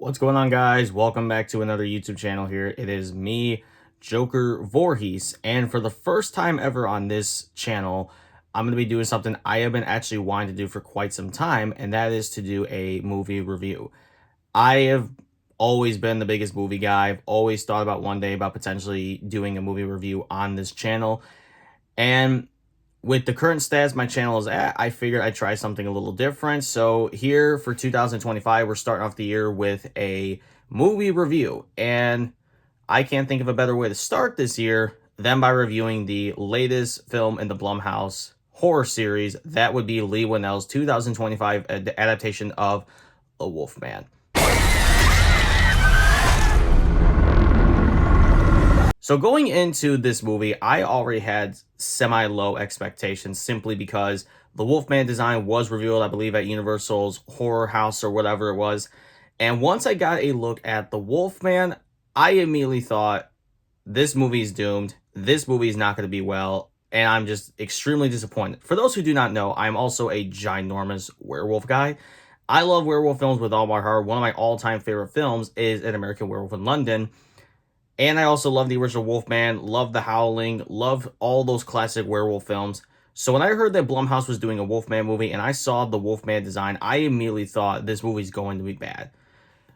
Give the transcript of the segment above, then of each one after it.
What's going on, guys? Welcome back to another YouTube channel here. It is me, Joker Voorhees, and for the first time ever on this channel, I'm going to be doing something I have been actually wanting to do for quite some time, and that is to do a movie review. I have always been the biggest movie guy. I've always thought about one day about potentially doing a movie review on this channel, and with the current stats my channel is at, I figured I'd try something a little different. So here for 2025, we're starting off the year with a movie review. And I can't think of a better way to start this year than by reviewing the latest film in the Blumhouse horror series. That would be Leigh Whannell's 2025 adaptation of The Wolfman. So going into this movie, I already had semi-low expectations simply because the Wolfman design was revealed, I believe, at Universal's Horror House or whatever it was. And once I got a look at the Wolfman, I immediately thought, this movie is doomed. This movie is not going to be well. And I'm just extremely disappointed. For those who do not know, I'm also a ginormous werewolf guy. I love werewolf films with all my heart. One of my all-time favorite films is An American Werewolf in London. And I also love the original Wolfman, love The Howling, love all those classic werewolf films. So when I heard that Blumhouse was doing a Wolfman movie and I saw the Wolfman design, I immediately thought this movie's going to be bad.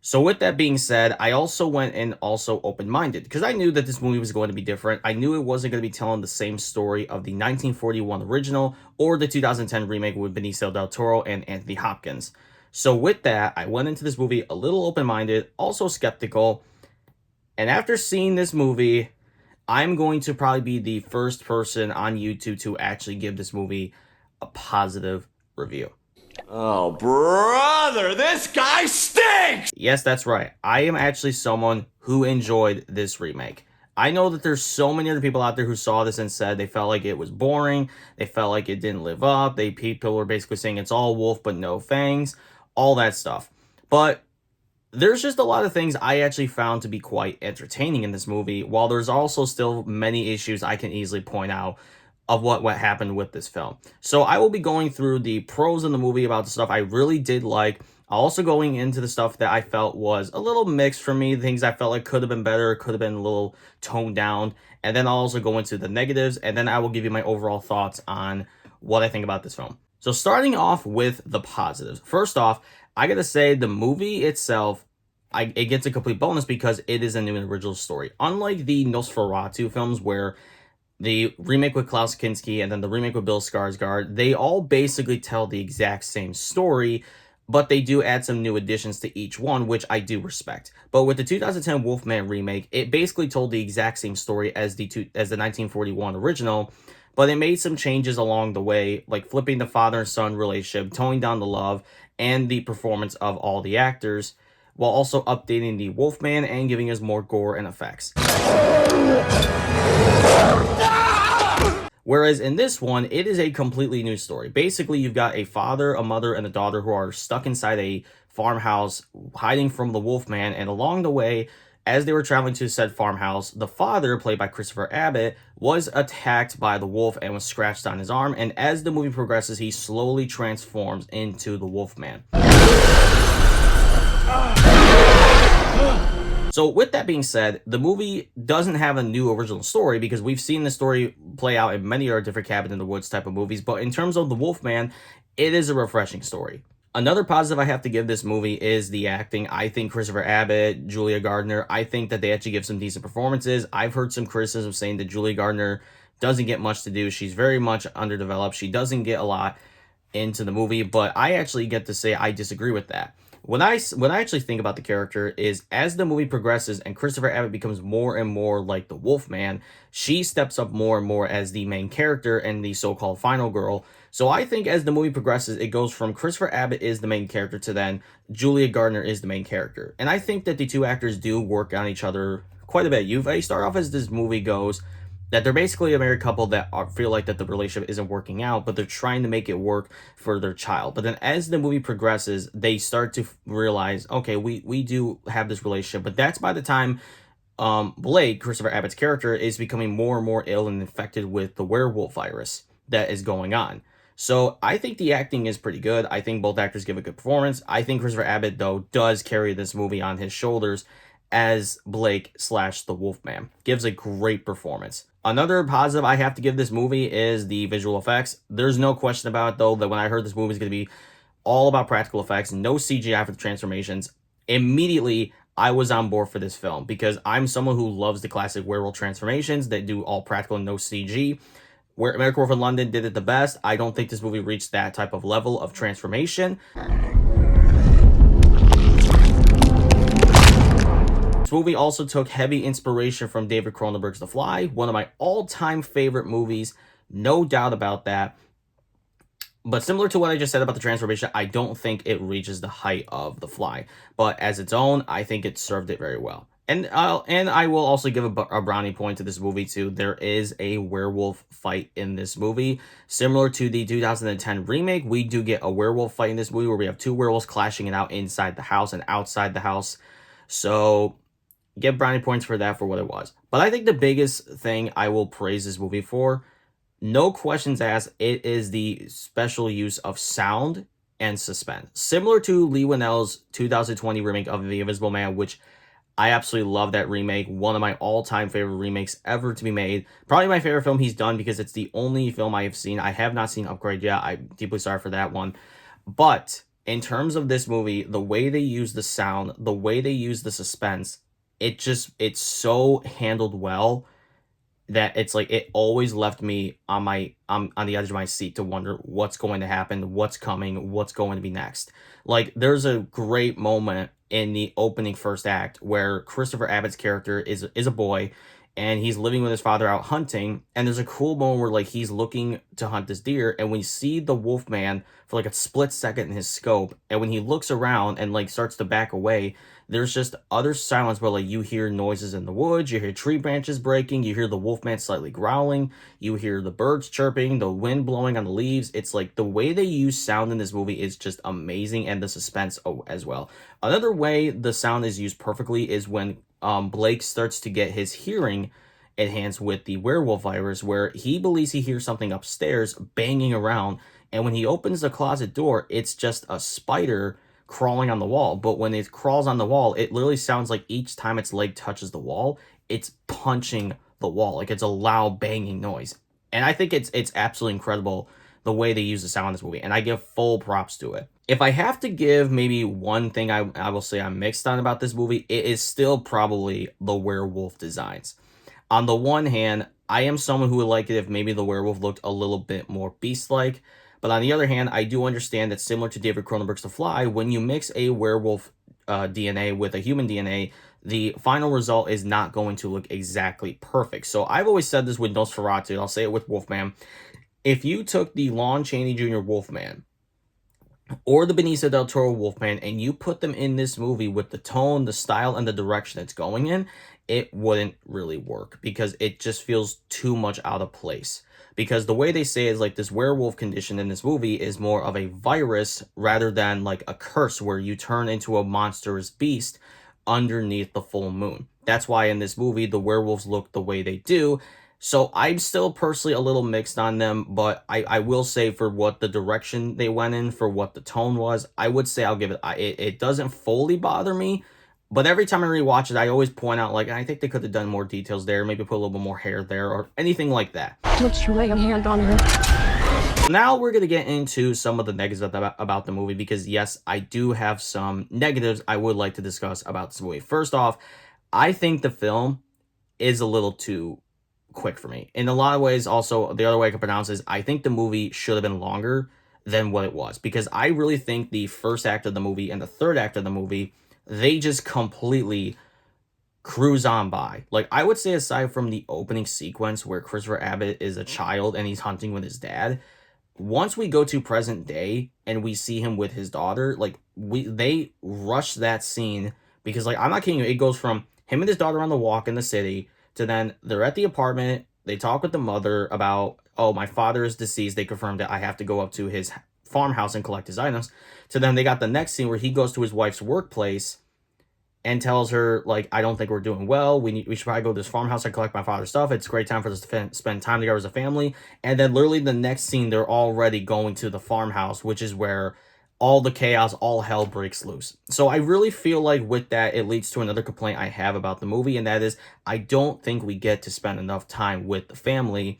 So with that being said, I also went in also open-minded because I knew that this movie was going to be different. I knew it wasn't going to be telling the same story of the 1941 original or the 2010 remake with Benicio del Toro and Anthony Hopkins. So with that, I went into this movie a little open-minded, also skeptical. And after seeing this movie, I'm going to probably be the first person on YouTube to actually give this movie a positive review. Oh, brother, this guy stinks! Yes, that's right. I am actually someone who enjoyed this remake. I know that there's so many other people out there who saw this and said they felt like it was boring, they felt like it didn't live up, people were basically saying it's all wolf but no fangs, all that stuff. But there's just a lot of things I actually found to be quite entertaining in this movie, while there's also still many issues I can easily point out of what happened with this film. So I will be going through the pros in the movie about the stuff I really did like. I'll also going into the stuff that I felt was a little mixed for me, things I felt like could have been better, could have been a little toned down, and then I'll also go into the negatives, and then I will give you my overall thoughts on what I think about this film. So starting off with the positives. First off, I gotta say the movie itself, it gets a complete bonus because it is a new and original story. Unlike the Nosferatu films where the remake with Klaus Kinski and then the remake with Bill Skarsgård, they all basically tell the exact same story, but they do add some new additions to each one, which I do respect. But with the 2010 Wolfman remake, it basically told the exact same story as the 1941 original, but it made some changes along the way, like flipping the father and son relationship, toning down the love, and the performance of all the actors, while also updating the Wolfman and giving us more gore and effects. Whereas in this one, it is a completely new story. Basically, you've got a father, a mother, and a daughter who are stuck inside a farmhouse hiding from the Wolfman, and along the way, as they were traveling to said farmhouse, the father, played by Christopher Abbott, was attacked by the wolf and was scratched on his arm, and as the movie progresses, he slowly transforms into the Wolfman. So with that being said, the movie doesn't have a new original story because we've seen the story play out in many other different Cabin in the Woods type of movies, but in terms of the Wolfman, it is a refreshing story. Another positive I have to give this movie is the acting. I think Christopher Abbott, Julia Gardner, I think that they actually give some decent performances. I've heard some criticism saying that Julia Gardner doesn't get much to do. She's very much underdeveloped. She doesn't get a lot into the movie, but I actually get to say I disagree with that. What I actually think about the character is as the movie progresses and Christopher Abbott becomes more and more like the Wolfman, she steps up more and more as the main character and the so-called final girl. So I think as the movie progresses, it goes from Christopher Abbott is the main character to then Julia Gardner is the main character. And I think that the two actors do work on each other quite a bit. They start off as this movie goes, that they're basically a married couple that feel like that the relationship isn't working out, but they're trying to make it work for their child. But then as the movie progresses, they start to realize, okay, we do have this relationship. But that's by the time Blake, Christopher Abbott's character, is becoming more and more ill and infected with the werewolf virus that is going on. So I think the acting is pretty good. I think both actors give a good performance. I think Christopher Abbott, though, does carry this movie on his shoulders as Blake slash the Wolfman. Gives a great performance. Another positive I have to give this movie is the visual effects. There's no question about it, though, that when I heard this movie is going to be all about practical effects, no CGI for the transformations, immediately I was on board for this film because I'm someone who loves the classic werewolf transformations that do all practical and no CG. Where American Werewolf in London did it the best, I don't think this movie reached that type of level of transformation. This movie also took heavy inspiration from David Cronenberg's The Fly, one of my all-time favorite movies, no doubt about that. But similar to what I just said about the transformation, I don't think it reaches the height of The Fly. But as its own, I think it served it very well. And I will also give a brownie point to this movie too. There is a werewolf fight in this movie. Similar to the 2010 remake, we do get a werewolf fight in this movie where we have two werewolves clashing it out inside the house and outside the house. So get brownie points for that for what it was. But I think the biggest thing I will praise this movie for, no questions asked, it is the special use of sound and suspense. Similar to Leigh Whannell's 2020 remake of The Invisible Man, which I absolutely love that remake. One of my all-time favorite remakes ever to be made. Probably my favorite film he's done because it's the only film I have seen. I have not seen Upgrade yet. I'm deeply sorry for that one. But in terms of this movie, the way they use the sound, the way they use the suspense, it's so handled well that it's like it always left me on the edge of my seat to wonder what's going to happen, what's coming, what's going to be next. Like there's a great moment in the opening first act where Christopher Abbott's character is a boy and he's living with his father out hunting, and there's a cool moment where like he's looking to hunt this deer, and we see the Wolfman for like a split second in his scope, and when he looks around and like starts to back away, there's just utter silence where like you hear noises in the woods, you hear tree branches breaking, you hear the Wolfman slightly growling, you hear the birds chirping, the wind blowing on the leaves. It's like the way they use sound in this movie is just amazing, and the suspense as well. Another way the sound is used perfectly is when Blake starts to get his hearing enhanced with the werewolf virus, where he believes he hears something upstairs banging around, and when he opens the closet door, it's just a spider crawling on the wall. But when it crawls on the wall, it literally sounds like each time its leg touches the wall, it's punching the wall. Like it's a loud banging noise. And I think it's absolutely incredible the way they use the sound in this movie, and I give full props to it. If I have to give maybe one thing I will say I'm mixed on about this movie, it is still probably the werewolf designs. On the one hand, I am someone who would like it if maybe the werewolf looked a little bit more beast-like. But on the other hand, I do understand that similar to David Cronenberg's The Fly, when you mix a werewolf DNA with a human DNA, the final result is not going to look exactly perfect. So I've always said this with Nosferatu, I'll say it with Wolfman. If you took the Lon Chaney Jr. Wolfman or the Benicio del Toro Wolfman and you put them in this movie with the tone, the style, and the direction it's going in, it wouldn't really work because it just feels too much out of place. Because the way they say is like this werewolf condition in this movie is more of a virus rather than like a curse where you turn into a monstrous beast underneath the full moon. That's why in this movie the werewolves look the way they do. So I'm still personally a little mixed on them, but I will say for what the direction they went in, for what the tone was, I would say I'll give it, it doesn't fully bother me, but every time I rewatch it, I always point out, like, I think they could have done more details there, maybe put a little bit more hair there, or anything like that. Don't you lay a hand on her. Now we're going to get into some of the negatives about the movie, because yes, I do have some negatives I would like to discuss about this movie. First off, I think the film is a little too quick for me. In a lot of ways, also, the other way I can pronounce is I think the movie should have been longer than what it was, because I really think the first act of the movie and the third act of the movie, they just completely cruise on by. Like, I would say aside from the opening sequence where Christopher Abbott is a child and he's hunting with his dad, once we go to present day and we see him with his daughter, like, they rush that scene, because, like, I'm not kidding you, it goes from him and his daughter on the walk in the city to then they're at the apartment, they talk with the mother about, oh, my father is deceased, they confirmed that I have to go up to his farmhouse and collect his items, to then they got the next scene where he goes to his wife's workplace and tells her, like, I don't think we're doing well. We should probably go to this farmhouse and collect my father's stuff. It's a great time for us to spend time together as a family. And then literally the next scene, they're already going to the farmhouse, which is where all the chaos, all hell breaks loose. So I really feel like with that, it leads to another complaint I have about the movie, and that is I don't think we get to spend enough time with the family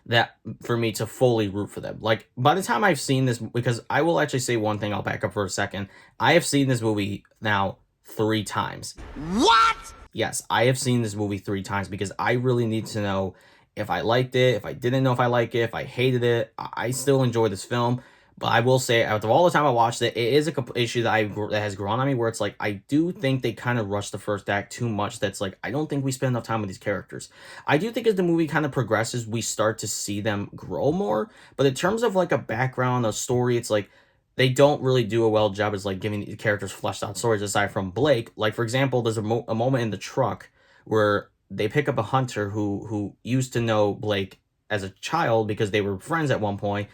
that for me to fully root for them. Like, by the time I've seen this, because I will actually say one thing, I'll back up for a second. I have seen this movie now 3 times. What? Yes, I have seen this movie 3 times because I really need to know if I liked it, if I didn't know if I liked it, if I hated it. I still enjoy this film. But I will say, out of all the time I watched it, it is a issue that has grown on me, where it's like, I do think they kind of rushed the first act too much. That's like, I don't think we spend enough time with these characters. I do think as the movie kind of progresses, we start to see them grow more. But in terms of like a background, a story, it's like, they don't really do a well job as like giving the characters fleshed out stories aside from Blake. Like, for example, there's a moment in the truck where they pick up a hunter who used to know Blake as a child because they were friends at one point.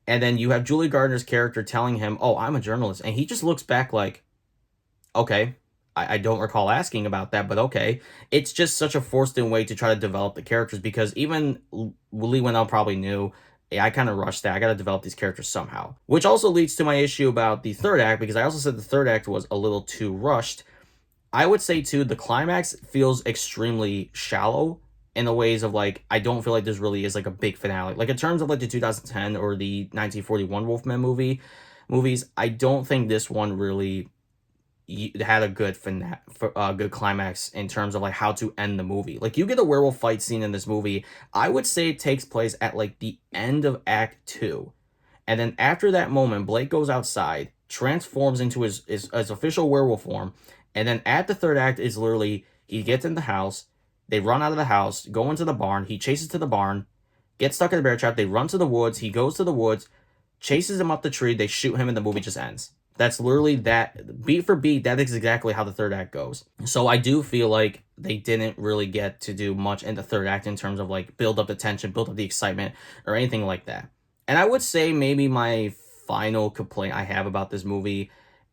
And then you have Julie Gardner's character telling him, oh, I'm a journalist. And he just looks back like, okay, I don't recall asking about that, but okay. It's just such a forced-in way to try to develop the characters, because even Leigh Whannell probably knew, hey, I kind of rushed that. I got to develop these characters somehow. Which also leads to my issue about the third act, because I also said the third act was a little too rushed. I would say, too, the climax feels extremely shallow in the ways of, like, I don't feel like this really is like a big finale. Like, in terms of like the 2010 or the 1941 Wolfman movies, I don't think this one really had a good good climax in terms of like how to end the movie. Like, you get a werewolf fight scene in this movie, I would say it takes place at like the end of Act 2. And then after that moment, Blake goes outside, transforms into his official werewolf form, and then at the third act is literally, he gets in the house, they run out of the house, go into the barn, he chases to the barn, gets stuck in the bear trap, they run to the woods, he goes to the woods, chases him up the tree, they shoot him, and the movie just ends. That's literally that, beat for beat, that is exactly how the third act goes. So I do feel like they didn't really get to do much in the third act in terms of like build up the tension, build up the excitement, or anything like that. And I would say maybe my final complaint I have about this movie,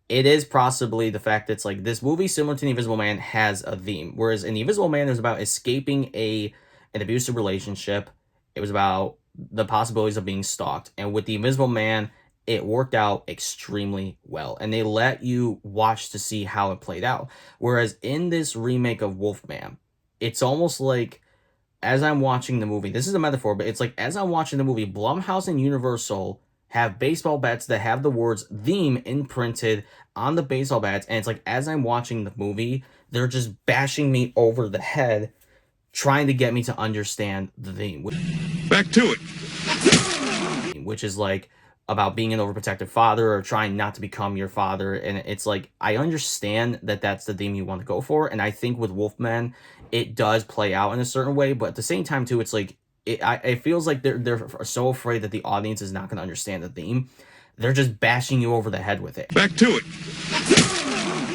it is possibly the fact that it's like, this movie, similar to The Invisible Man, has a theme. Whereas in The Invisible Man, it was about escaping an abusive relationship. It was about the possibilities of being stalked. And with The Invisible Man, it worked out extremely well. And they let you watch to see how it played out. Whereas in this remake of Wolfman, it's almost like, as I'm watching the movie, this is a metaphor, but it's like, as I'm watching the movie, Blumhouse and Universal have baseball bats that have the words theme imprinted on the baseball bats, and it's like, as I'm watching the movie, they're just bashing me over the head, trying to get me to understand the theme. Back to it. Which is like about being an overprotective father or trying not to become your father, and it's like, I understand that that's the theme you want to go for, and I think with Wolfman, it does play out in a certain way, but at the same time too, it's like, it feels like they're so afraid that the audience is not going to understand the theme. They're just bashing you over the head with it. Back to it.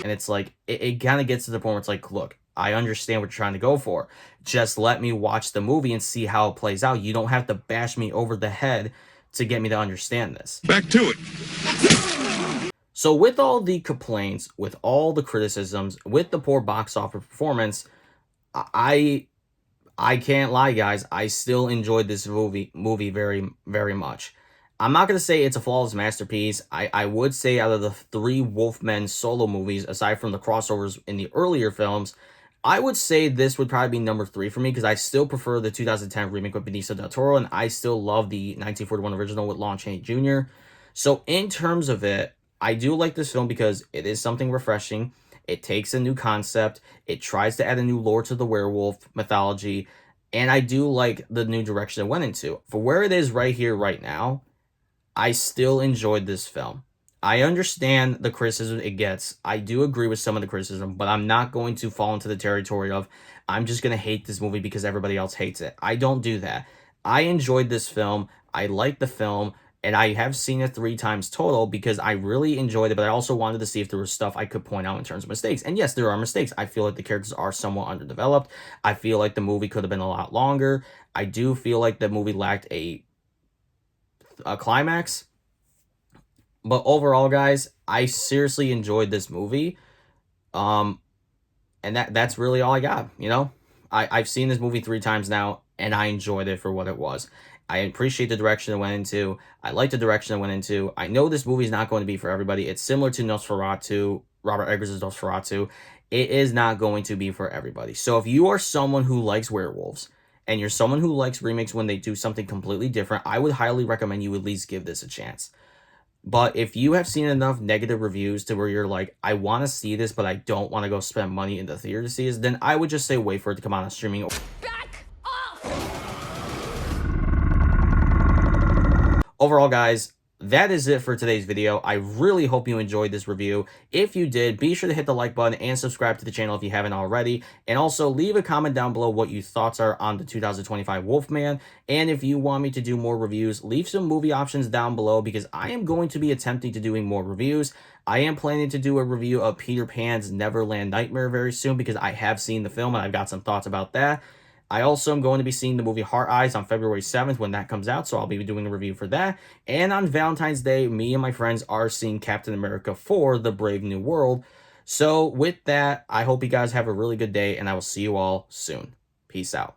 And it's like, it kind of gets to the point where it's like, look, I understand what you're trying to go for. Just let me watch the movie and see how it plays out. You don't have to bash me over the head to get me to understand this. Back to it. So with all the complaints, with all the criticisms, with the poor box office performance, I can't lie, guys. I still enjoyed this movie very, very much. I'm not going to say it's a flawless masterpiece. I would say out of the 3 Wolfman solo movies, aside from the crossovers in the earlier films, I would say this would probably be number 3 for me, because I still prefer the 2010 remake with Benicio del Toro, and I still love the 1941 original with Lon Chaney Jr. So in terms of it, I do like this film because it is something refreshing. It takes a new concept. It tries to add a new lore to the werewolf mythology. And I do like the new direction it went into. For where it is right here, right now, I still enjoyed this film. I understand the criticism it gets. I do agree with some of the criticism, but I'm not going to fall into the territory of, I'm just going to hate this movie because everybody else hates it. I don't do that. I enjoyed this film. I liked the film. And I have seen it 3 times total because I really enjoyed it, but I also wanted to see if there was stuff I could point out in terms of mistakes. And yes, there are mistakes. I feel like the characters are somewhat underdeveloped. I feel like the movie could have been a lot longer. I do feel like the movie lacked a climax. But overall, guys, I seriously enjoyed this movie. And that's really all I got, you know? I've seen this movie 3 times now, and I enjoyed it for what it was. I appreciate the direction it went into. I like the direction it went into. I know this movie is not going to be for everybody. It's similar to Nosferatu, Robert Eggers' Nosferatu. It is not going to be for everybody. So if you are someone who likes werewolves, and you're someone who likes remakes when they do something completely different, I would highly recommend you at least give this a chance. But if you have seen enough negative reviews to where you're like, I want to see this, but I don't want to go spend money in the theater to see this, then I would just say wait for it to come out on streaming. Back off! Overall, guys, that is it for today's video. I really hope you enjoyed this review. If you did, be sure to hit the like button and subscribe to the channel if you haven't already. And also leave a comment down below what your thoughts are on the 2025 Wolfman. And if you want me to do more reviews, leave some movie options down below because I am going to be attempting to doing more reviews. I am planning to do a review of Peter Pan's Neverland Nightmare very soon because I have seen the film and I've got some thoughts about that. I also am going to be seeing the movie Heart Eyes on February 7th when that comes out, so I'll be doing a review for that. And on Valentine's Day, me and my friends are seeing Captain America 4, The Brave New World. So with that, I hope you guys have a really good day, and I will see you all soon. Peace out.